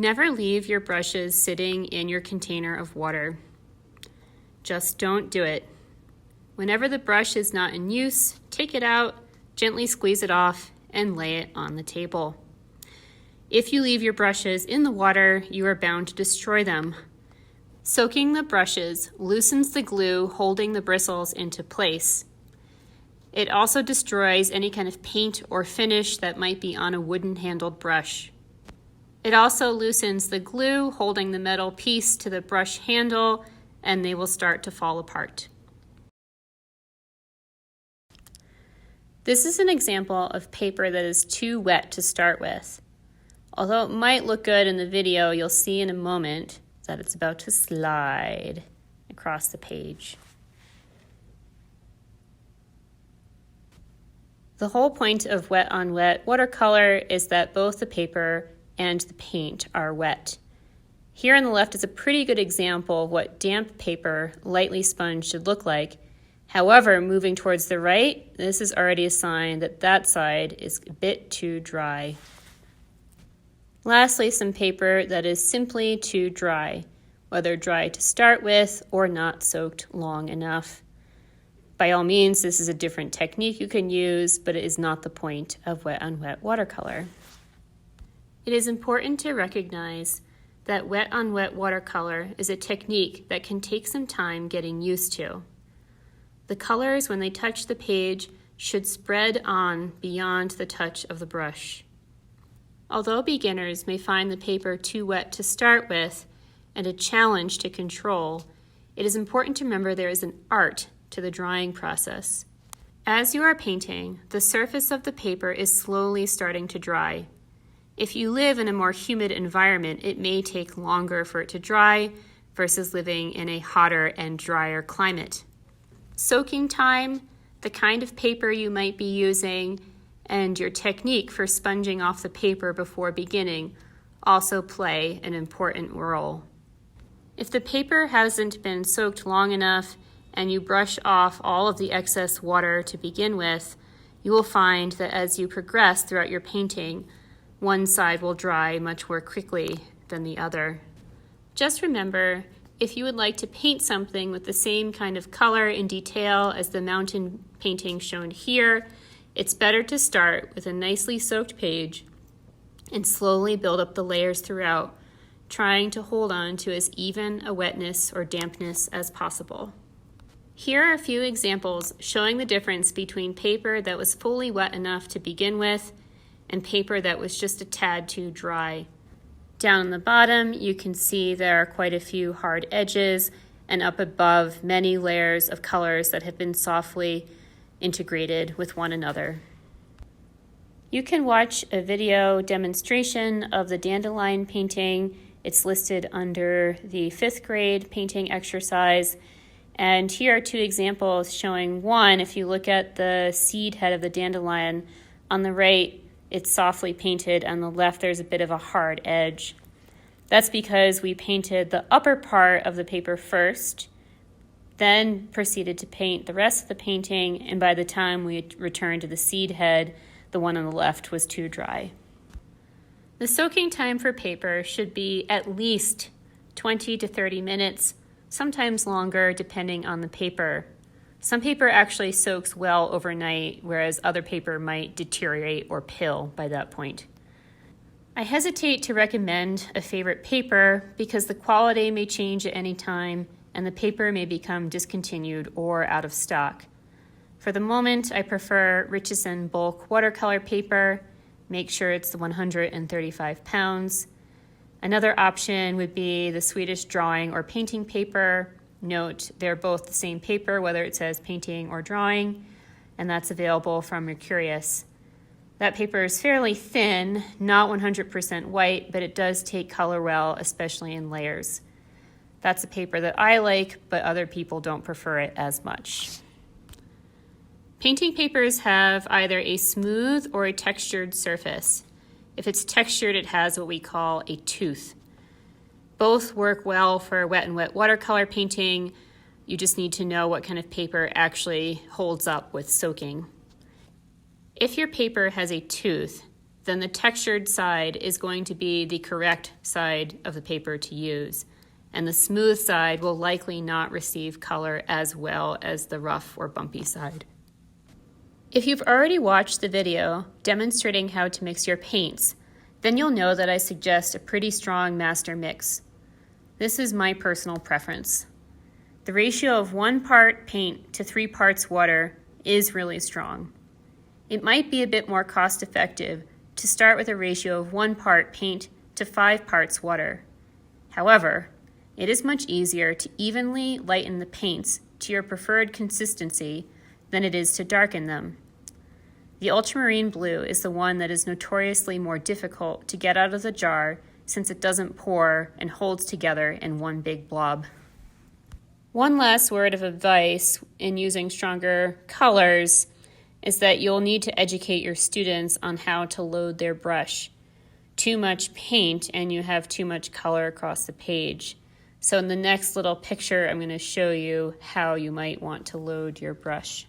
Never leave your brushes sitting in your container of water. Just don't do it. Whenever the brush is not in use, take it out, gently squeeze it off, and lay it on the table. If you leave your brushes in the water, you are bound to destroy them. Soaking the brushes loosens the glue holding the bristles into place. It also destroys any kind of paint or finish that might be on a wooden-handled brush. It also loosens the glue holding the metal piece to the brush handle, and they will start to fall apart. This is an example of paper that is too wet to start with. Although it might look good in the video, you'll see in a moment that it's about to slide across the page. The whole point of wet on wet watercolor is that both the paper and the paint are wet. Here on the left is a pretty good example of what damp paper, lightly sponged, should look like. However, moving towards the right, this is already a sign that that side is a bit too dry. Lastly, some paper that is simply too dry, whether dry to start with or not soaked long enough. By all means, this is a different technique you can use, but it is not the point of wet on wet watercolor. It is important to recognize that wet on wet watercolor is a technique that can take some time getting used to. The colors, when they touch the page, should spread on beyond the touch of the brush. Although beginners may find the paper too wet to start with and a challenge to control, it is important to remember there is an art to the drying process. As you are painting, the surface of the paper is slowly starting to dry. If you live in a more humid environment, it may take longer for it to dry versus living in a hotter and drier climate. Soaking time, the kind of paper you might be using, and your technique for sponging off the paper before beginning also play an important role. If the paper hasn't been soaked long enough and you brush off all of the excess water to begin with, you will find that as you progress throughout your painting, one side will dry much more quickly than the other. Just remember, if you would like to paint something with the same kind of color and detail as the mountain painting shown here, it's better to start with a nicely soaked page and slowly build up the layers throughout, trying to hold on to as even a wetness or dampness as possible. Here are a few examples showing the difference between paper that was fully wet enough to begin with and paper that was just a tad too dry. Down on the bottom, you can see there are quite a few hard edges, and up above, many layers of colors that have been softly integrated with one another. You can watch a video demonstration of the dandelion painting. It's listed under the 5th grade painting exercise. And here are two examples showing one, if you look at the seed head of the dandelion, on the right, it's softly painted. On the left, there's a bit of a hard edge. That's because we painted the upper part of the paper first, then proceeded to paint the rest of the painting, and by the time we returned to the seed head, the one on the left was too dry. The soaking time for paper should be at least 20 to 30 minutes, sometimes longer depending on the paper. Some paper actually soaks well overnight, whereas other paper might deteriorate or pill by that point. I hesitate to recommend a favorite paper because the quality may change at any time and the paper may become discontinued or out of stock. For the moment, I prefer Richardson bulk watercolor paper. Make sure it's the 135 pounds. Another option would be the Swedish drawing or painting paper. Note, they're both the same paper, whether it says painting or drawing, and that's available from Mercurius. That paper is fairly thin, not 100% white, but it does take color well, especially in layers. That's a paper that I like, but other people don't prefer it as much. Painting papers have either a smooth or a textured surface. If it's textured, it has what we call a tooth. Both work well for wet and wet watercolor painting. You just need to know what kind of paper actually holds up with soaking. If your paper has a tooth, then the textured side is going to be the correct side of the paper to use. And the smooth side will likely not receive color as well as the rough or bumpy side. If you've already watched the video demonstrating how to mix your paints, then you'll know that I suggest a pretty strong master mix. This is my personal preference. The ratio of 1 part paint to 3 parts water is really strong. It might be a bit more cost effective to start with a ratio of 1 part paint to 5 parts water. However, it is much easier to evenly lighten the paints to your preferred consistency than it is to darken them. The ultramarine blue is the one that is notoriously more difficult to get out of the jar since it doesn't pour and holds together in one big blob. One last word of advice in using stronger colors is that you'll need to educate your students on how to load their brush. Too much paint and you have too much color across the page. So in the next little picture, I'm going to show you how you might want to load your brush.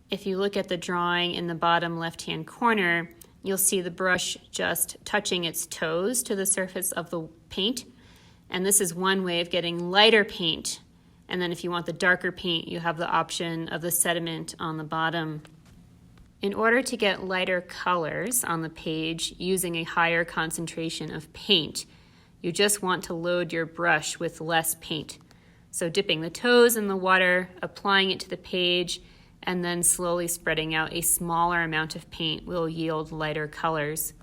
If you look at the drawing in the bottom left-hand corner, you'll see the brush just touching its toes to the surface of the paint. And this is one way of getting lighter paint. And then if you want the darker paint, you have the option of the sediment on the bottom. In order to get lighter colors on the page using a higher concentration of paint, you just want to load your brush with less paint. So dipping the toes in the water, applying it to the page, and then slowly spreading out a smaller amount of paint will yield lighter colors.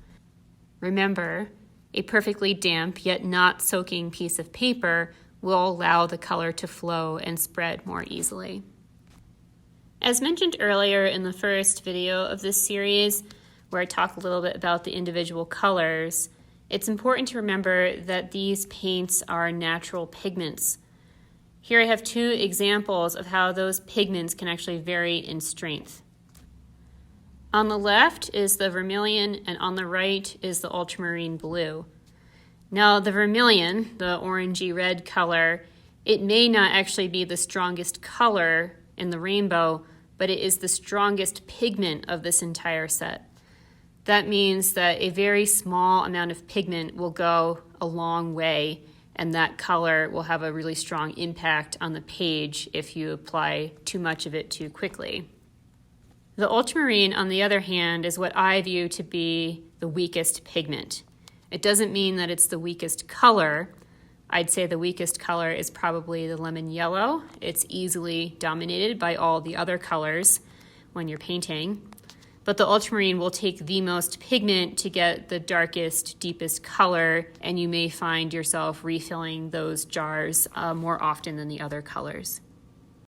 Remember, a perfectly damp yet not soaking piece of paper will allow the color to flow and spread more easily. As mentioned earlier in the first video of this series, where I talk a little bit about the individual colors, it's important to remember that these paints are natural pigments. Here I have 2 examples of how those pigments can actually vary in strength. On the left is the vermilion, and on the right is the ultramarine blue. Now the vermilion, the orangey red color, it may not actually be the strongest color in the rainbow, but it is the strongest pigment of this entire set. That means that a very small amount of pigment will go a long way, and that color will have a really strong impact on the page if you apply too much of it too quickly. The ultramarine, on the other hand, is what I view to be the weakest pigment. It doesn't mean that it's the weakest color. I'd say the weakest color is probably the lemon yellow. It's easily dominated by all the other colors when you're painting. But the ultramarine will take the most pigment to get the darkest, deepest color, and you may find yourself refilling those jars more often than the other colors.